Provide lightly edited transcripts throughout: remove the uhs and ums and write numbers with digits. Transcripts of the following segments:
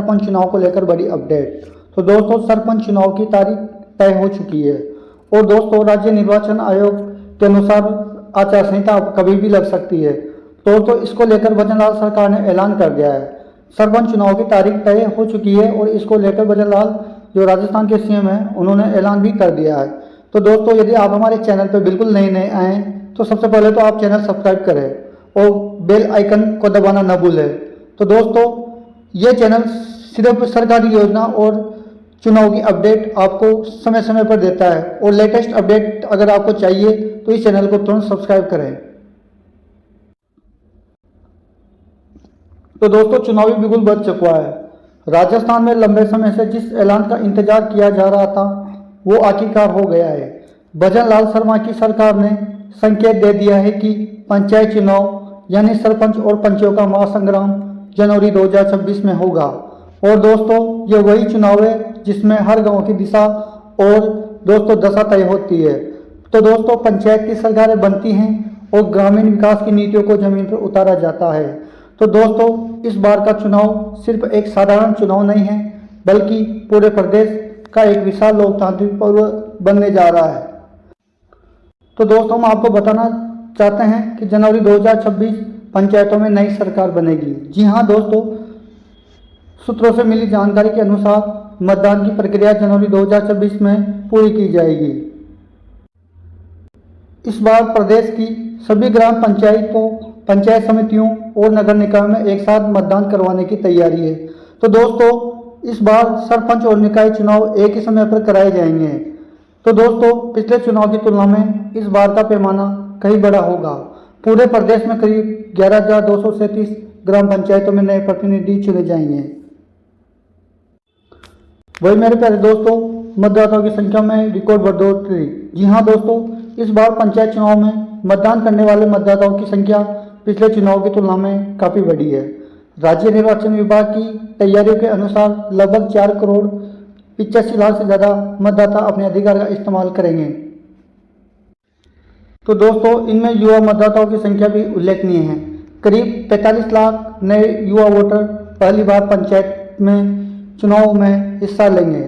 सरपंच चुनाव को लेकर बड़ी अपडेट। तो दोस्तों सरपंच चुनाव की तारीख तय हो चुकी है और दोस्तों राज्य निर्वाचन आयोग के अनुसार आचार संहिता कभी भी लग सकती है। दोस्तों इसको लेकर भजनलाल सरकार ने ऐलान कर दिया है। सरपंच चुनाव की तारीख तय हो चुकी है और इसको लेकर भजनलाल जो राजस्थान के सीएम हैं उन्होंने ऐलान भी कर दिया है। तो दोस्तों यदि आप हमारे चैनल पर बिल्कुल नए आए तो सबसे पहले तो आप चैनल सब्सक्राइब करें और बेल आइकन को दबाना न भूलें। तो दोस्तों ये चैनल सिर्फ सरकारी योजना और चुनाव की अपडेट आपको समय समय पर देता है और लेटेस्ट अपडेट अगर आपको चाहिए तो इस चैनल को तुरंत सब्सक्राइब करें। तो दोस्तों चुनावी बिगुल बज चुका है। राजस्थान में लंबे समय से जिस ऐलान का इंतजार किया जा रहा था वो आखिरकार हो गया है। भजनलाल शर्मा की सरकार ने संकेत दे दिया है कि पंचायत चुनाव यानी सरपंच और पंचों का महासंग्राम जनवरी 2026 में होगा। और दोस्तों ये वही चुनाव है जिसमें हर गांव की दिशा और दोस्तों दशा तय होती है। तो दोस्तों पंचायत की सरकारें बनती हैं और ग्रामीण विकास की नीतियों को जमीन पर उतारा जाता है। तो दोस्तों इस बार का चुनाव सिर्फ एक साधारण चुनाव नहीं है बल्कि पूरे प्रदेश का एक विशाल लोकतांत्रिक पर्व बनने जा रहा है। तो दोस्तों हम आपको बताना चाहते हैं कि जनवरी 2026 पंचायतों में नई सरकार बनेगी। जी हाँ दोस्तों, सूत्रों से मिली जानकारी के अनुसार मतदान की प्रक्रिया जनवरी 2026 में पूरी की जाएगी। इस बार प्रदेश की सभी ग्राम पंचायतों, पंचायत समितियों और नगर निकाय में एक साथ मतदान करवाने की तैयारी है। तो दोस्तों इस बार सरपंच और निकाय चुनाव एक ही समय पर कराए जाएंगे। तो दोस्तों पिछले चुनाव की तुलना में इस बार का पैमाना कहीं बड़ा होगा। पूरे प्रदेश में करीब 11,237 ग्राम पंचायतों में नए प्रतिनिधि चुने जाएंगे। वही मेरे प्यारे दोस्तों मतदाताओं की संख्या में रिकॉर्ड बढ़ोतरी। जी हाँ दोस्तों, इस बार पंचायत चुनाव में मतदान करने वाले मतदाताओं की संख्या पिछले चुनाव की तुलना में काफी बढ़ी है। राज्य निर्वाचन विभाग की तैयारियों के अनुसार लगभग 4 करोड़ 85 लाख से ज्यादा मतदाता अपने अधिकार का इस्तेमाल करेंगे। तो दोस्तों इनमें युवा मतदाताओं की संख्या भी उल्लेखनीय है। करीब 45 लाख नए युवा वोटर पहली बार पंचायत में चुनाव में हिस्सा लेंगे।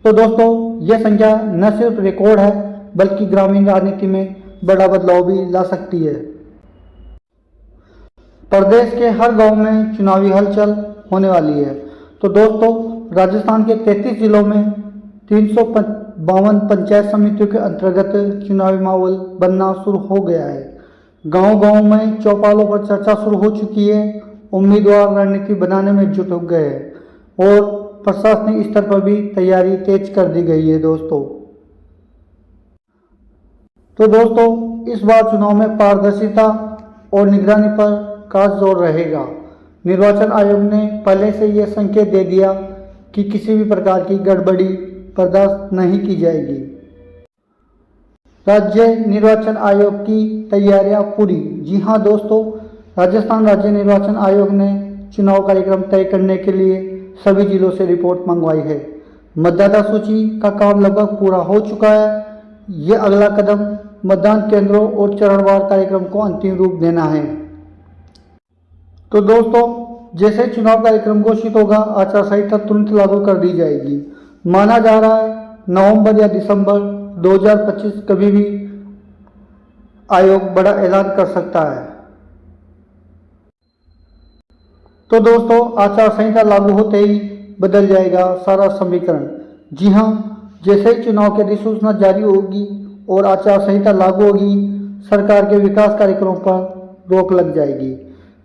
तो दोस्तों यह संख्या न सिर्फ रिकॉर्ड है बल्कि ग्रामीण राजनीति में बड़ा बदलाव भी ला सकती है। प्रदेश के हर गांव में चुनावी हलचल होने वाली है। तो दोस्तों राजस्थान के 33 जिलों में 352 पंचायत समितियों के अंतर्गत चुनावी माहौल बनना शुरू हो गया है। गांव-गांव में चौपालों पर चर्चा शुरू हो चुकी है। उम्मीदवार रणनीति बनाने में जुट हो गए हैं और प्रशासनिक स्तर पर भी तैयारी तेज कर दी गई है दोस्तों। तो दोस्तों इस बार चुनाव में पारदर्शिता और निगरानी पर खास जोर रहेगा। निर्वाचन आयोग ने पहले से यह संकेत दे दिया कि किसी भी प्रकार की गड़बड़ी बर्दाश्त नहीं की जाएगी। राज्य निर्वाचन आयोग की तैयारियां पूरी। जी हाँ दोस्तों, राजस्थान राज्य निर्वाचन आयोग ने चुनाव कार्यक्रम तय करने के लिए सभी जिलों से रिपोर्ट मंगवाई है। मतदाता सूची का काम लगभग पूरा हो चुका है। यह अगला कदम मतदान केंद्रों और चरणवार कार्यक्रम को अंतिम रूप देना है। तो दोस्तों जैसे चुनाव कार्यक्रम घोषित होगा आचार संहिता तुरंत लागू कर दी जाएगी। माना जा रहा है नवंबर या दिसंबर 2025 कभी भी आयोग बड़ा ऐलान कर सकता है। तो दोस्तों आचार संहिता लागू होते ही बदल जाएगा सारा समीकरण। जी हाँ, जैसे ही चुनाव की अधिसूचना जारी होगी और आचार संहिता लागू होगी सरकार के विकास कार्यक्रमों पर रोक लग जाएगी।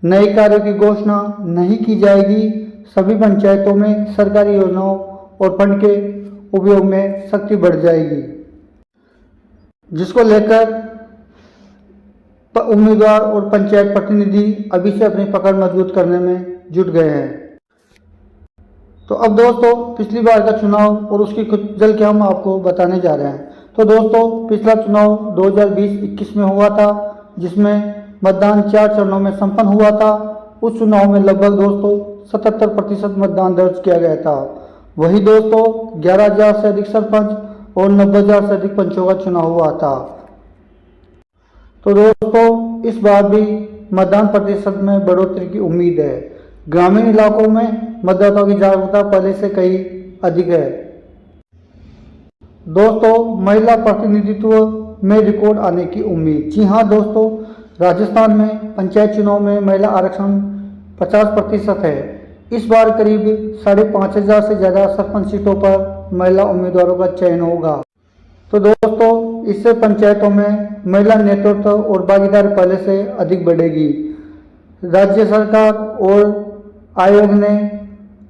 नए कार्यों की घोषणा नहीं की जाएगी। सभी पंचायतों में सरकारी योजनाओं और फंड के उपयोग में सख्ती बढ़ जाएगी, जिसको लेकर उम्मीदवार और पंचायत प्रतिनिधि अभी से अपनी पकड़ मजबूत करने में जुट गए हैं। तो अब दोस्तों पिछली बार का चुनाव और उसकी कुछ जल के हम आपको बताने जा रहे हैं। तो दोस्तों पिछला चुनाव 2020-21 में हुआ था जिसमें मतदान 4 चरणों में संपन्न हुआ था। उस चुनाव में लगभग दोस्तों 77% मतदान दर्ज किया गया था। वही दोस्तों 11,000 से अधिक सरपंच और 90,000 से अधिक पंचों का चुनाव हुआ था। तो दोस्तों इस बार भी मतदान प्रतिशत में बढ़ोतरी की उम्मीद है। ग्रामीण इलाकों में मतदाताओं की जागरूकता पहले से कहीं अधिक है। दोस्तों, महिला प्रतिनिधित्व में रिकॉर्ड आने की उम्मीद। जी हाँ दोस्तों, राजस्थान में पंचायत चुनाव में महिला आरक्षण 50% है। इस बार करीब 5,500 से ज़्यादा सरपंच सीटों पर महिला उम्मीदवारों का चयन होगा। तो दोस्तों, इससे पंचायतों में महिला नेतृत्व और भागीदारी पहले से अधिक बढ़ेगी। राज्य सरकार और आयोग ने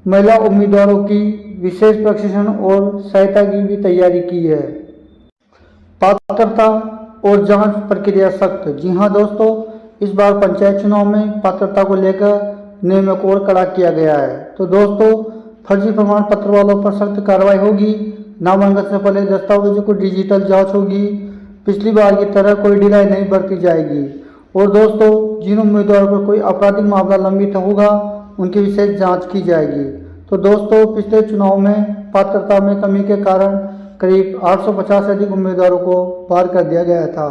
महिला उम्मीदवारों की विशेष प्रशिक्षण और सहायता की भी तैयारी की है। पात्रता और जांच प्रक्रिया सख्त। जी हाँ दोस्तों, इस बार पंचायत चुनाव में पात्रता को लेकर नियमों को और कड़ा किया गया है। तो दोस्तों, फर्जी प्रमाण पत्र वालों पर सख्त कार्रवाई होगी। नामांकन से पहले दस्तावेजों को डिजिटल जांच होगी। पिछली बार की तरह कोई ढिलाई नहीं बरती जाएगी। और दोस्तों, जिन उम्मीदवारों पर कोई आपराधिक मामला लंबित होगा उनकी विशेष जांच की जाएगी। तो दोस्तों, पिछले चुनाव में पात्रता में कमी के कारण करीब 850 से अधिक उम्मीदवारों को पार कर दिया गया था।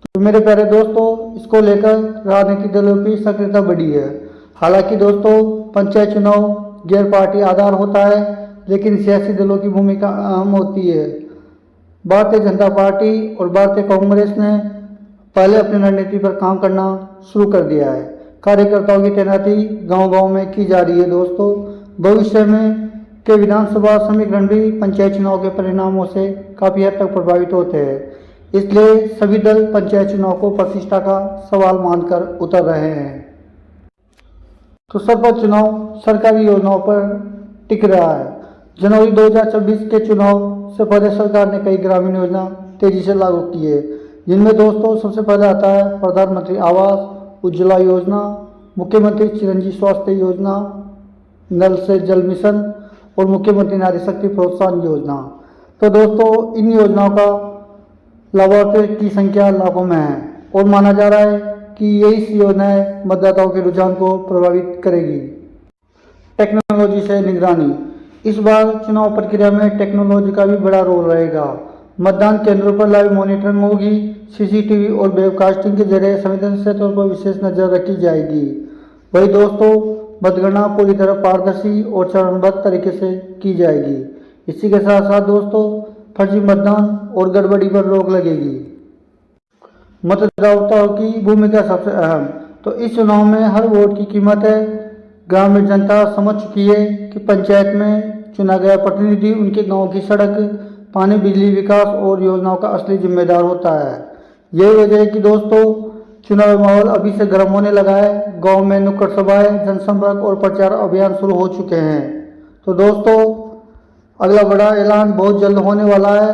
तो मेरे प्यारे दोस्तों, इसको लेकर राजनीतिक दलों की सक्रियता बढ़ी है। हालांकि दोस्तों, पंचायत चुनाव गैर पार्टी आधार होता है, लेकिन सियासी दलों की भूमिका अहम होती है। भारतीय जनता पार्टी और भारतीय कांग्रेस ने पहले अपनी रणनीति पर काम करना शुरू कर दिया है। कार्यकर्ताओं की तैनाती गांव-गांव में की जा रही है। दोस्तों, भविष्य में के विधानसभा समीकरण भी पंचायत चुनाव के परिणामों से काफ़ी हद तक प्रभावित होते हैं। इसलिए सभी दल पंचायत चुनाव को प्रतिष्ठा का सवाल मानकर उतर रहे हैं। तो सरपंच चुनाव सरकारी योजनाओं पर टिक रहा है। जनवरी 2026 के चुनाव से पहले सरकार ने कई ग्रामीण योजना तेजी से लागू की है, जिनमें दोस्तों सबसे पहले आता है प्रधानमंत्री आवास, उज्ज्वला योजना, मुख्यमंत्री चिरंजीवी स्वास्थ्य योजना, नल से जल मिशन और मुख्यमंत्री नारी शक्ति प्रोत्साहन योजना। तो दोस्तों, इन योजनाओं का लाभार्थियों की संख्या लाखों में है और माना जा रहा है कि यही योजनाएं मतदाताओं के रुझान को प्रभावित करेगी। टेक्नोलॉजी से निगरानी। इस बार चुनाव प्रक्रिया में टेक्नोलॉजी का भी बड़ा रोल रहेगा। मतदान केंद्रों पर लाइव मॉनिटरिंग होगी। सीसीटीवी और वेबकास्टिंग के जरिए संवेदनशील तौर पर विशेष नजर रखी जाएगी। वही दोस्तों, मतगणना पूरी तरह पारदर्शी और चरणबद्ध तरीके से की जाएगी। इसी के साथ साथ दोस्तों, फर्जी मतदान और गड़बड़ी पर रोक लगेगी। मतदाताओं की भूमिका सबसे अहम। तो इस चुनाव में हर वोट की कीमत है। ग्रामीण जनता समझ चुकी है कि पंचायत में चुना गया प्रतिनिधि उनके गांव की सड़क, पानी, बिजली, विकास और योजनाओं का असली जिम्मेदार होता है। यही वजह है कि दोस्तों, चुनावी माहौल अभी से गर्म होने लगा है। गांव में नुक्कड़ सभाएं, जनसंपर्क और प्रचार अभियान शुरू हो चुके हैं। तो दोस्तों, अगला बड़ा ऐलान बहुत जल्द होने वाला है,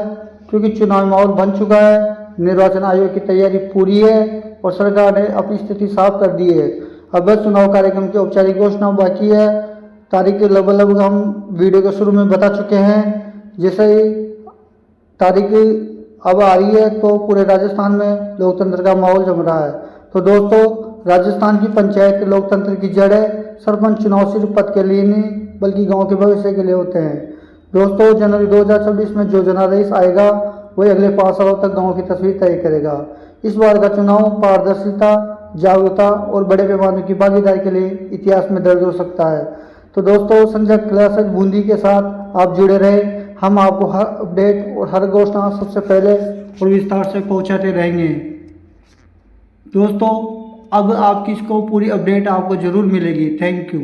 क्योंकि चुनावी माहौल बन चुका है। निर्वाचन आयोग की तैयारी पूरी है और सरकार ने अपनी स्थिति साफ कर दी है। अब बस चुनाव कार्यक्रम की औपचारिक घोषणा बाकी है। तारीख लगभग हम वीडियो के शुरू में बता चुके हैं। जैसे ही तारीख अब आ रही है तो पूरे राजस्थान में लोकतंत्र का माहौल जम रहा है। तो दोस्तों, राजस्थान की पंचायत लोकतंत्र की जड़ है। सरपंच चुनाव सिर्फ पद के लिए नहीं बल्कि गांव के भविष्य के लिए होते हैं। दोस्तों, जनवरी 2026 में जो जनादेश आएगा वही अगले 5 सालों तक गांव की तस्वीर तय करेगा। इस बार का चुनाव पारदर्शिता, जागरूकता और बड़े पैमाने की भागीदारी के लिए इतिहास में दर्ज हो सकता है। तो दोस्तों, संजय क्लासेस बूंदी के साथ आप जुड़े रहे। हम आपको हर अपडेट और हर घोषणा सबसे पहले और विस्तार से पहुंचाते रहेंगे। दोस्तों, अब आपकी इसको पूरी अपडेट आपको जरूर मिलेगी। Thank you.